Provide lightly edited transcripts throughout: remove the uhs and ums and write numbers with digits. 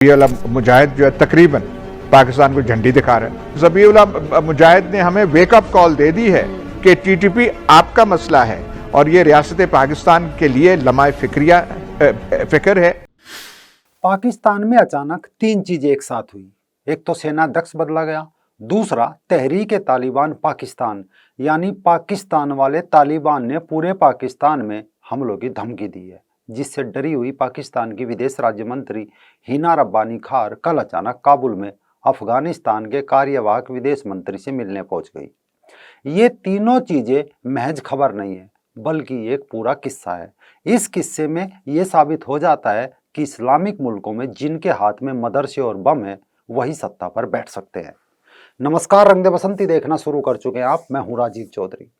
ज़बीउल्ला मुजाहिद जो है तकरीबन पाकिस्तान को झंडी दिखा रहा है। ज़बीउल्ला मुजाहिद ने हमें वेकअप कॉल दे दी है कि टीटीपी आपका मसला है और ये रियासत पाकिस्तान के लिए लम्हा फिक्र है। पाकिस्तान में अचानक तीन चीजें एक साथ हुई। एक तो सेनाध्यक्ष बदला गया, दूसरा तहरीक तालिबान पाकिस्तान यानी पाकिस्तान वाले तालिबान ने पूरे पाकिस्तान में हमलों की धमकी दी है, जिससे डरी हुई पाकिस्तान की विदेश राज्य मंत्री हिना रब्बानी खार कल अचानक काबुल में अफगानिस्तान के कार्यवाहक विदेश मंत्री से मिलने पहुंच गई। ये तीनों चीजें महज खबर नहीं है, बल्कि एक पूरा किस्सा है। इस किस्से में ये साबित हो जाता है कि इस्लामिक मुल्कों में जिनके हाथ में मदरसे और बम है वही सत्ता पर बैठ सकते हैं। नमस्कार, रंग दे बसंती देखना शुरू कर चुके हैं आप। मैं हूं राजीव चौधरी।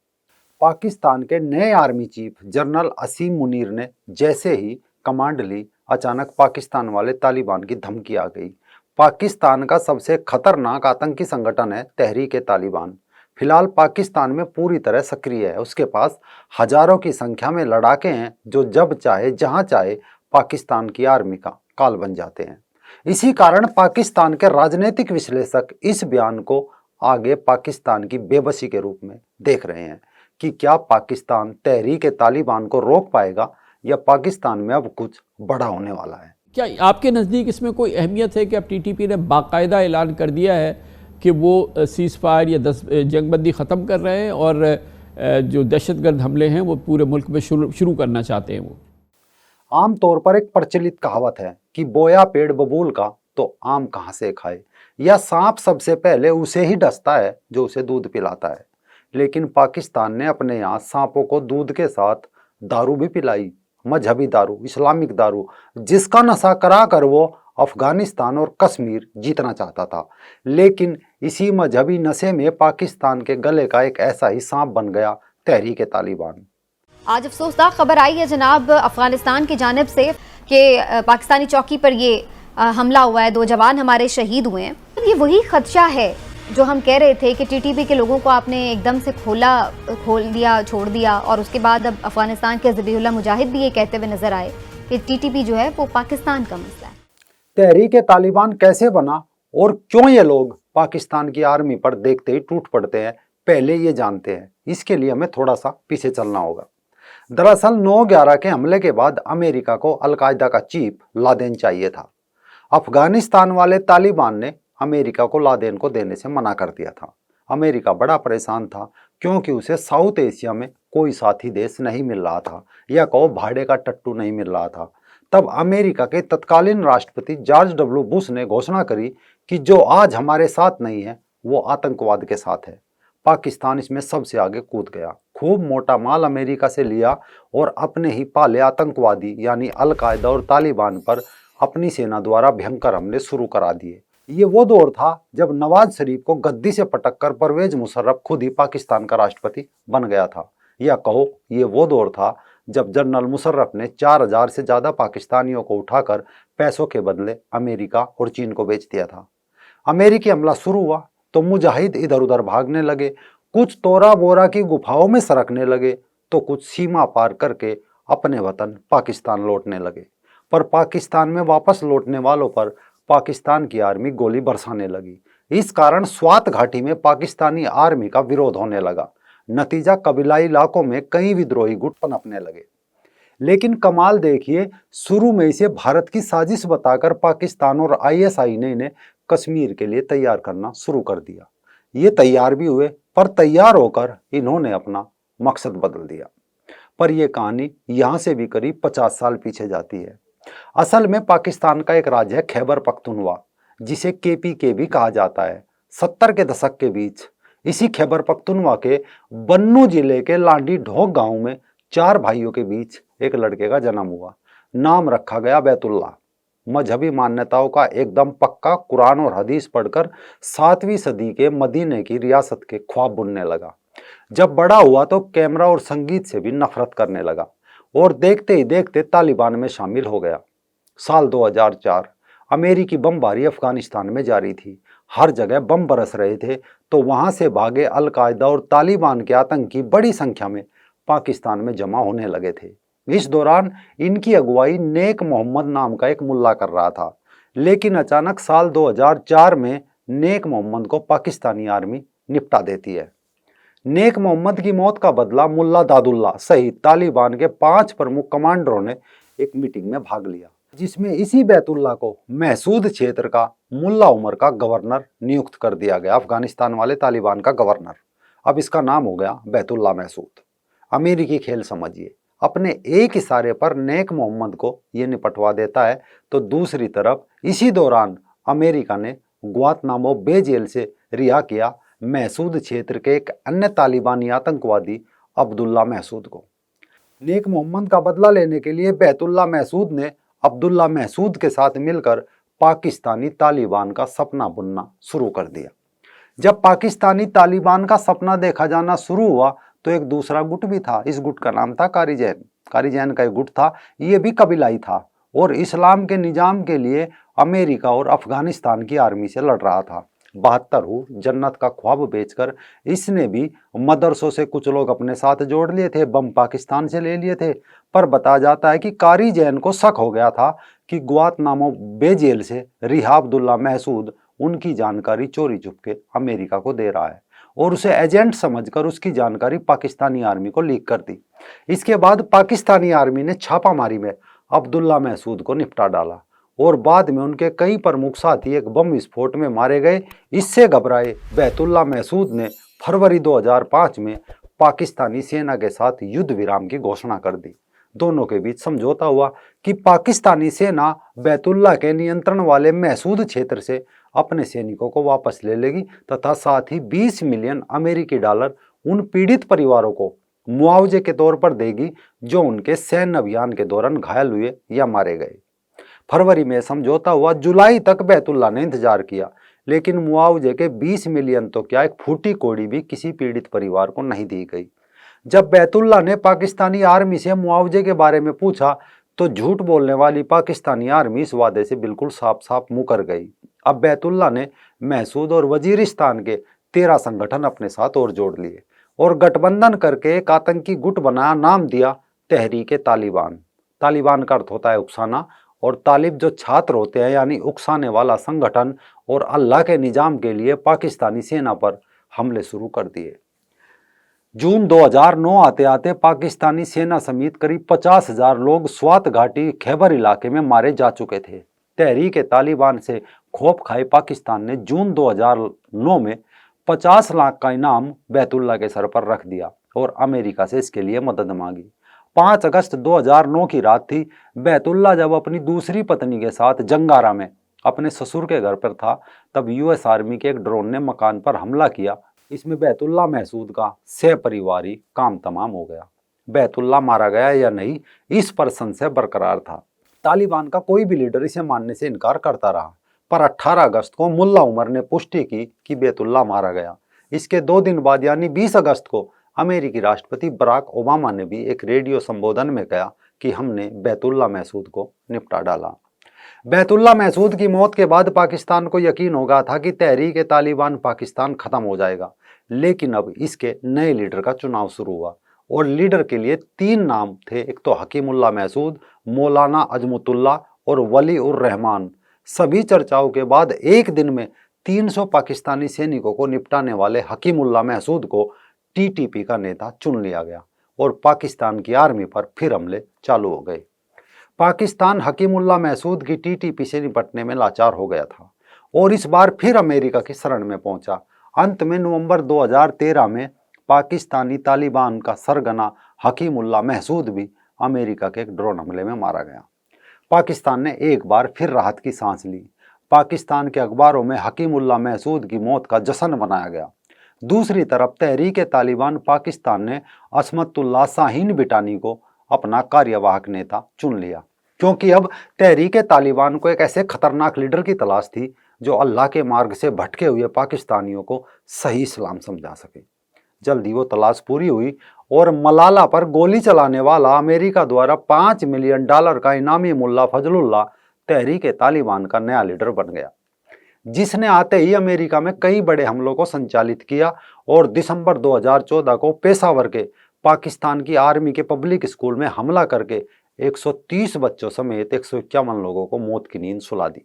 पाकिस्तान के नए आर्मी चीफ जनरल असीम मुनीर ने जैसे ही कमांड ली, अचानक पाकिस्तान वाले तालिबान की धमकी आ गई। पाकिस्तान का सबसे खतरनाक आतंकी संगठन है तहरीक तालिबान। फिलहाल पाकिस्तान में पूरी तरह सक्रिय है। उसके पास हजारों की संख्या में लड़ाके हैं जो जब चाहे जहां चाहे पाकिस्तान की आर्मी का काल बन जाते हैं। इसी कारण पाकिस्तान के राजनीतिक विश्लेषक इस बयान को आगे पाकिस्तान की बेबसी के रूप में देख रहे हैं कि क्या पाकिस्तान तहरीक तालिबान को रोक पाएगा या पाकिस्तान में अब कुछ बड़ा होने वाला है। क्या आपके नज़दीक इसमें कोई अहमियत है कि अब टीटीपी ने बाकायदा ऐलान कर दिया है कि वो सीज़ फायर या जंगबंदी ख़त्म कर रहे हैं और जो दहशतगर्द हमले हैं वो पूरे मुल्क में शुरू करना चाहते हैं? वो आमतौर पर एक प्रचलित कहावत है कि बोया पेड़ बबूल का तो आम कहाँ से खाए, या सांप सबसे पहले उसे ही डसता है जो उसे दूध पिलाता है। लेकिन पाकिस्तान ने अपने यहाँ सांपों को दूध के साथ दारू भी पिलाई, मजहबी दारू, इस्लामिक दारू, जिसका नशा करा कर वो अफगानिस्तान और कश्मीर जीतना चाहता था। लेकिन इसी मजहबी नशे में पाकिस्तान के गले का एक ऐसा ही सांप बन गया तहरीक तालिबान। आज अफसोसनाक खबर आई है जनाब अफगानिस्तान की जानिब से कि पाकिस्तानी चौकी पर ये हमला हुआ है, 2 जवान हमारे शहीद हुए हैं। ये वही खदशा है जो हम कह रहे थे कि टीटीपी के लोगों को आपने एकदम से खोल दिया, छोड़ दिया, और उसके बाद अब अफगानिस्तान के ज़बीउल्ला मुजाहिद भी ये कहते हुए नजर आए कि टीटीपी जो है वो पाकिस्तान का मसला है। तहरीक तालिबान कैसे बना और क्यों ये लोग पाकिस्तान की आर्मी पर देखते ही टूट पड़ते हैं, पहले ये जानते हैं। इसके लिए हमें थोड़ा सा पीछे चलना होगा। दरअसल 9/11 के हमले के बाद अमेरिका को अलकायदा का चीफ लादेन चाहिए था। अफगानिस्तान वाले तालिबान ने अमेरिका को लादेन को देने से मना कर दिया था। अमेरिका बड़ा परेशान था क्योंकि उसे साउथ एशिया में कोई साथी देश नहीं मिल रहा था, या कहो भाड़े का टट्टू नहीं मिल रहा था। तब अमेरिका के तत्कालीन राष्ट्रपति जॉर्ज डब्ल्यू बुश ने घोषणा करी कि जो आज हमारे साथ नहीं है वो आतंकवाद के साथ है। पाकिस्तान इसमें सबसे आगे कूद गया, खूब मोटा माल अमेरिका से लिया और अपने ही पाले आतंकवादी यानी अलकायदा और तालिबान पर अपनी सेना द्वारा भयंकर हमले शुरू करा दिए। ये वो दौर था जब नवाज शरीफ को गद्दी से पटककर परवेज मुशर्रफ खुद ही पाकिस्तान का राष्ट्रपति बन गया था, या कहो ये वो दौर था जब जनरल मुशर्रफ ने 4000 से ज़्यादा पाकिस्तानियों को उठाकर पैसों के बदले अमेरिका और चीन को बेच दिया था। अमेरिकी हमला शुरू हुआ तो मुजाहिद इधर उधर भागने लगे, कुछ तोरा बोरा की गुफाओं में सरकने लगे तो कुछ सीमा पार करके अपने वतन पाकिस्तान लौटने लगे। पर पाकिस्तान में वापस लौटने वालों पर पाकिस्तान की आर्मी गोली बरसाने लगी। इस कारण स्वात घाटी में पाकिस्तानी आर्मी का विरोध होने लगा। नतीजा कबीलाई इलाकों में कई विद्रोही गुट पनपने लगे। लेकिन कमाल देखिए, शुरू में इसे भारत की साजिश बताकर पाकिस्तान और ISI ने इन्हें कश्मीर के लिए तैयार करना शुरू कर दिया। ये तैयार भी हुए, पर तैयार होकर इन्होंने अपना मकसद बदल दिया। पर यह कहानी यहाँ से भी करीब 50 साल पीछे जाती है। असल में पाकिस्तान का एक राज्य है खैबर पख्तूनख्वा, जिसे KPK भी कहा जाता है। 70 के दशक के बीच इसी खैबर पख्तूनख्वा के बन्नू जिले के लांडी ढोक गांव में 4 भाइयों के बीच एक लड़के का जन्म हुआ। नाम रखा गया बैतुल्लाह। मजहबी मान्यताओं का एकदम पक्का कुरान और हदीस पढ़कर 7वीं सदी के मदीने की रियासत के ख्वाब बुनने लगा। जब बड़ा हुआ तो कैमरा और संगीत से भी नफरत करने लगा और देखते ही देखते तालिबान में शामिल हो गया। साल 2004 अमेरिकी बमबारी अफगानिस्तान में जारी थी। हर जगह बम बरस रहे थे तो वहां से भागे अलकायदा और तालिबान के आतंकी बड़ी संख्या में पाकिस्तान में जमा होने लगे थे। इस दौरान इनकी अगुवाई नेक मोहम्मद नाम का एक मुल्ला कर रहा था। लेकिन अचानक साल 2004 में नेक मोहम्मद को पाकिस्तानी आर्मी निपटा देती है। नेक मोहम्मद की मौत का बदला मुल्ला दादुल्ला सहित तालिबान के 5 प्रमुख कमांडरों ने एक मीटिंग में भाग लिया, जिसमें इसी बैतुल्ला को महसूद क्षेत्र का मुल्ला उमर का गवर्नर नियुक्त कर दिया गया, अफगानिस्तान वाले तालिबान का गवर्नर। अब इसका नाम हो गया बैतुल्ला महसूद। अमेरिकी खेल समझिए, अपने एक इशारे पर नेक मोहम्मद को ये निपटवा देता है, तो दूसरी तरफ इसी दौरान अमेरिका ने ग्वांतनामो बे जेल से रिहा किया महसूद क्षेत्र के एक अन्य तालिबानी आतंकवादी अब्दुल्ला महसूद को। नेक मोहम्मद का बदला लेने के लिए बैतुल्ला महसूद ने अब्दुल्ला महसूद के साथ मिलकर पाकिस्तानी तालिबान का सपना बुनना शुरू कर दिया। जब पाकिस्तानी तालिबान का सपना देखा जाना शुरू हुआ तो एक दूसरा गुट भी था। इस गुट का नाम था कारी जैन। कारी जैन का एक गुट था, ये भी कबीलाई था और इस्लाम के निजाम के लिए अमेरिका और अफगानिस्तान की आर्मी से लड़ रहा था। 72 जन्नत का ख्वाब बेचकर इसने भी मदरसों से कुछ लोग अपने साथ जोड़ लिए थे, बम पाकिस्तान से ले लिए थे। पर बताया जाता है कि कारी जैन को शक हो गया था कि ग्वांतनामो बे जेल से रिहा अब्दुल्ला महसूद उनकी जानकारी चोरी चुपके अमेरिका को दे रहा है और उसे एजेंट समझकर उसकी जानकारी पाकिस्तानी आर्मी को लीक कर दी। इसके बाद पाकिस्तानी आर्मी ने छापामारी में अब्दुल्ला महसूद को निपटा डाला और बाद में उनके कई प्रमुख साथी एक बम विस्फोट में मारे गए। इससे घबराए बैतुल्ला महसूद ने फरवरी 2005 में पाकिस्तानी सेना के साथ युद्ध विराम की घोषणा कर दी। दोनों के बीच समझौता हुआ कि पाकिस्तानी सेना बैतुल्ला के नियंत्रण वाले महसूद क्षेत्र से अपने सैनिकों को वापस ले लेगी तथा साथ ही 20 मिलियन अमेरिकी डॉलर उन पीड़ित परिवारों को मुआवजे के तौर पर देगी जो उनके सैन्य अभियान के दौरान घायल हुए या मारे गए। फरवरी में समझौता हुआ। जुलाई तक बैतुल्ला ने इंतजार किया, लेकिन मुआवजे के 20 मिलियन तो क्या, एक फूटी कौड़ी भी किसी पीड़ित परिवार को नहीं दी गई। जब बैतुल्ला ने पाकिस्तानी आर्मी से मुआवजे के बारे में पूछा तो झूठ बोलने वाली पाकिस्तानी आर्मी इस वादे से बिल्कुल साफ साफ मुकर गई। अब बैतुल्ला ने महसूद और वजीरिस्तान के 13 संगठन अपने साथ और जोड़ लिए और गठबंधन करके एक आतंकी गुट बनाया, नाम दिया तहरीक तालिबान। तालिबान का अर्थ होता है उकसाना और तालिब जो छात्र होते हैं यानी उकसाने वाला संगठन, और अल्लाह के निजाम के लिए पाकिस्तानी सेना पर हमले शुरू कर दिए। जून 2009 आते आते पाकिस्तानी सेना समेत करीब 50,000 लोग स्वात घाटी खैबर इलाके में मारे जा चुके थे। तहरीक तालिबान से खौफ खाए पाकिस्तान ने जून 2009 में 50 लाख का इनाम बैतुल्ला के सर पर रख दिया और अमेरिका से इसके लिए मदद मांगी। 5 अगस्त 2009 की रात थी। बैतुल्ला जब अपनी दूसरी पत्नी के साथ जंगारा में अपने ससुर के घर पर था, तब यूएस आर्मी के एक ड्रोन ने मकान पर हमला किया। इसमें बैतुल्ला महसूद का सहपरिवारी काम तमाम हो गया। बैतुल्ला मारा गया या नहीं, इस पर संशय बरकरार था। तालिबान का कोई भी लीडर इसे मानने से इनकार करता रहा, पर 18 अगस्त को मुल्ला उमर ने पुष्टि की कि बैतुल्ला मारा गया। इसके 2 दिन बाद यानी 20 अगस्त को अमेरिकी राष्ट्रपति बराक ओबामा ने भी एक रेडियो संबोधन में कहा कि हमने बैतुल्ला महसूद को निपटा डाला। बैतुल्ला महसूद की मौत के बाद पाकिस्तान को यकीन हो गया था कि तहरीक तालिबान पाकिस्तान खत्म हो जाएगा, लेकिन अब इसके नए लीडर का चुनाव शुरू हुआ और लीडर के लिए 3 नाम थे। एक तो हकीमुल्ला महसूद, मौलाना अजमतुल्ला और वली उर रहमान। सभी चर्चाओं के बाद एक दिन में 300 पाकिस्तानी सैनिकों को निपटाने वाले हकीमुल्ला महसूद को टीटीपी का नेता चुन लिया गया और पाकिस्तान की आर्मी पर फिर हमले चालू हो गए। पाकिस्तान हकीमुल्ला महसूद की टीटीपी से निपटने में लाचार हो गया था और इस बार फिर अमेरिका की शरण में पहुंचा। अंत में नवंबर 2013 में पाकिस्तानी तालिबान का सरगना हकीमुल्ला महसूद भी अमेरिका के एक ड्रोन हमले में मारा गया। पाकिस्तान ने एक बार फिर राहत की सांस ली। पाकिस्तान के अखबारों में हकीमुल्ला महसूद की मौत का जश्न मनाया गया। दूसरी तरफ तहरीक तालिबान पाकिस्तान ने असमतुल्ला शाहीन बिटानी को अपना कार्यवाहक नेता चुन लिया, क्योंकि अब तहरीक तालिबान को एक ऐसे खतरनाक लीडर की तलाश थी जो अल्लाह के मार्ग से भटके हुए पाकिस्तानियों को सही इस्लाम समझा सके। जल्दी वो तलाश पूरी हुई और मलाला पर गोली चलाने वाला अमेरिका द्वारा $5 मिलियन का इनामी मुल्ला फजलुल्लाह तहरीक तालिबान का नया लीडर बन गया, जिसने आते ही अमेरिका में कई बड़े हमलों को संचालित किया और दिसंबर 2014 को पेशावर के पाकिस्तान की आर्मी के पब्लिक स्कूल में हमला करके 130 बच्चों समेत 151 लोगों को मौत की नींद सुला दी।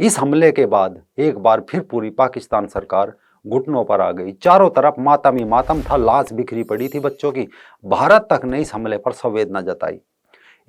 इस हमले के बाद एक बार फिर पूरी पाकिस्तान सरकार घुटनों पर आ गई। चारों तरफ मातम ही मातम था, लाश बिखरी पड़ी थी बच्चों की। भारत तक ने इस हमले पर संवेदना जताई।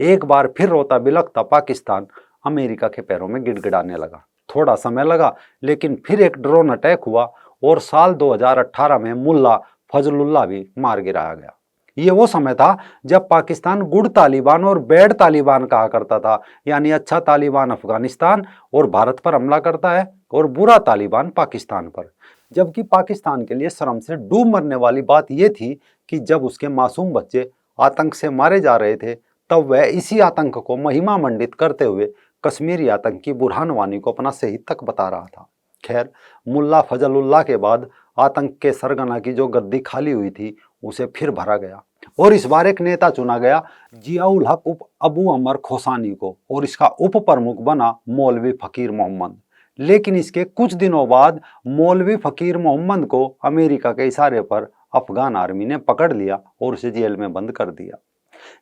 एक बार फिर रोता बिलखता पाकिस्तान अमेरिका के पैरों में गिड़गिड़ाने लगा। थोड़ा समय लगा, लेकिन फिर एक ड्रोन अटैक हुआ और साल 2018 में मुल्ला फजलुल्लाह भी मार गिराया गया। ये वो समय था जब पाकिस्तान गुड तालिबान और बैड तालिबान कहा करता था, यानी अच्छा तालिबान अफगानिस्तान और भारत पर हमला करता है और बुरा तालिबान पाकिस्तान पर। जबकि पाकिस्तान के लिए शर्म से डूब मरने वाली बात यह थी कि जब उसके मासूम बच्चे आतंक से मारे जा रहे थे, तब वह इसी आतंक को महिमा मंडित करते हुए कश्मीरी आतंकी बुरहान वानी को अपना शहीद तक बता रहा था। खैर, मुल्ला फजलुल्लाह के बाद आतंक के सरगना की जो गद्दी खाली हुई थी उसे फिर भरा गया और इस बार एक नेता चुना गया, जियाउल हक उप अबू अमर खोसानी को, और इसका उप प्रमुख बना मौलवी फकीर मोहम्मद। लेकिन इसके कुछ दिनों बाद मौलवी फकीर मोहम्मद को अमेरिका के इशारे पर अफगान आर्मी ने पकड़ लिया और उसे जेल में बंद कर दिया।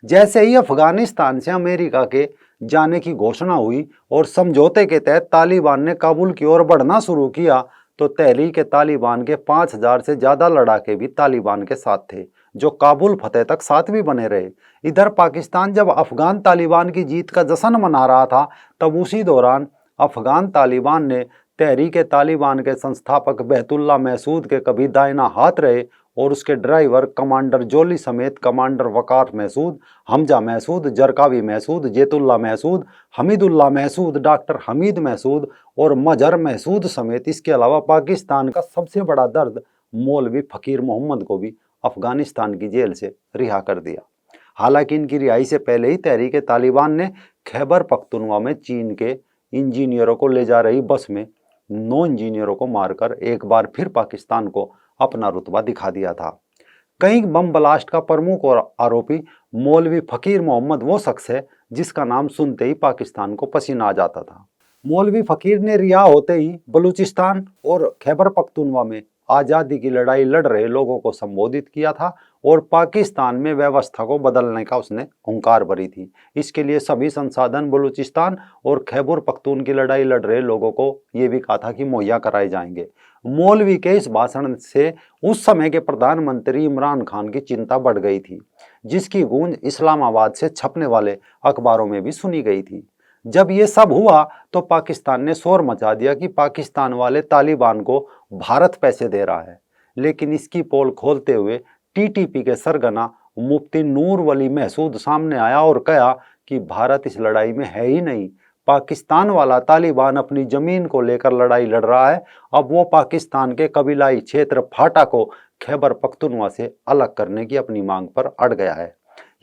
जैसे ही अफगानिस्तान से अमेरिका के जाने की घोषणा हुई और समझौते के तहत तालिबान ने काबुल की ओर बढ़ना शुरू किया, तो तहरीक तालिबान के 5000 से ज्यादा लड़ाके भी तालिबान के साथ थे, जो काबुल फतेह तक साथ भी बने रहे। इधर पाकिस्तान जब अफगान तालिबान की जीत का जश्न मना रहा था, तब उसी दौरान अफगान तालिबान ने तहरीक तालिबान के संस्थापक बहतुल्ला महसूद के कभी दाहिना हाथ रहे और उसके ड्राइवर कमांडर जोली समेत कमांडर वकार महसूद, हमजा महसूद, जरकावी महसूद, जेतुल्ला महसूद, हमीदुल्ला महसूद, डॉक्टर हमीद महसूद और मजहर महसूद समेत इसके अलावा पाकिस्तान का सबसे बड़ा दर्द मौलवी फकीर मोहम्मद को भी अफगानिस्तान की जेल से रिहा कर दिया। हालांकि इनकी रिहाई से पहले ही तहरीक तालिबान ने खैबर पख्तूनख्वा में चीन के इंजीनियरों को ले जा रही बस में 9 इंजीनियरों को मारकर एक बार फिर पाकिस्तान को अपना रुतबा दिखा दिया था। कई बम ब्लास्ट का प्रमुख और आरोपी मौलवी फकीर मोहम्मद वो शख्स है जिसका नाम सुनते ही पाकिस्तान को पसीना आ जाता था। मौलवी फकीर ने रिहा होते ही बलूचिस्तान और खैबर पख्तूनख्वा में आज़ादी की लड़ाई लड़ रहे लोगों को संबोधित किया था और पाकिस्तान में व्यवस्था को बदलने का उसने हुंकार भरी थी। इसके लिए सभी संसाधन बलूचिस्तान और खैबर पख्तून की लड़ाई लड़ रहे लोगों को ये भी कहा था कि मुहैया कराए जाएंगे। मौलवी के इस भाषण से उस समय के प्रधानमंत्री इमरान खान की चिंता बढ़ गई थी, जिसकी गूंज इस्लामाबाद से छपने वाले अखबारों में भी सुनी गई थी। जब ये सब हुआ तो पाकिस्तान ने शोर मचा दिया कि पाकिस्तान वाले तालिबान को भारत पैसे दे रहा है। लेकिन इसकी पोल खोलते हुए टीटीपी के सरगना मुफ्ती नूर वली महसूद सामने आया और कहा कि भारत इस लड़ाई में है ही नहीं। पाकिस्तान वाला तालिबान अपनी जमीन को लेकर लड़ाई लड़ रहा है। अब वो पाकिस्तान के कबीलाई क्षेत्र फाटा को खैबर पख्तूनख्वा से अलग करने की अपनी मांग पर अड़ गया है।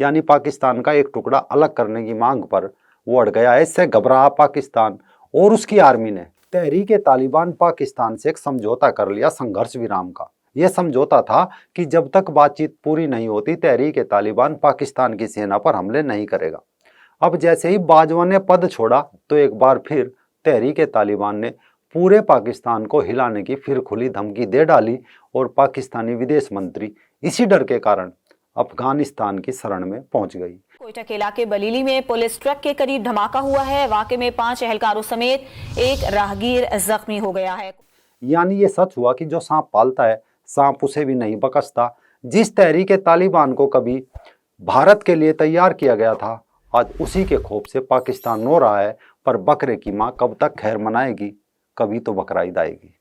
यानी पाकिस्तान का एक टुकड़ा अलग करने की मांग पर वो अड़ गया है। इससे घबरा पाकिस्तान और उसकी आर्मी ने तहरीक तालिबान पाकिस्तान से एक समझौता कर लिया संघर्ष विराम का। यह समझौता था कि जब तक बातचीत पूरी नहीं होती तहरीक तालिबान पाकिस्तान की सेना पर हमले नहीं करेगा। अब जैसे ही बाजवा ने पद छोड़ा तो एक बार फिर तहरीक तालिबान ने पूरे पाकिस्तान को हिलाने की फिर खुली धमकी दे डाली और पाकिस्तानी विदेश मंत्री इसी डर के कारण अफगानिस्तान की शरण में पहुंच गई। कोयटा के इलाके बलीली में पुलिस ट्रक के करीब धमाका हुआ है। वाकई में 5 एहलकारों समेत एक राहगीर जख्मी हो गया है। यानी ये सच हुआ कि जो सांप पालता है सांप उसे भी नहीं बकसता। जिस तहरीक तालिबान को कभी भारत के लिए तैयार किया गया था, आज उसी के खौफ से पाकिस्तान रो रहा है। पर बकरे की माँ कब तक खैर मनाएगी, कभी तो बकरा ईद आएगी।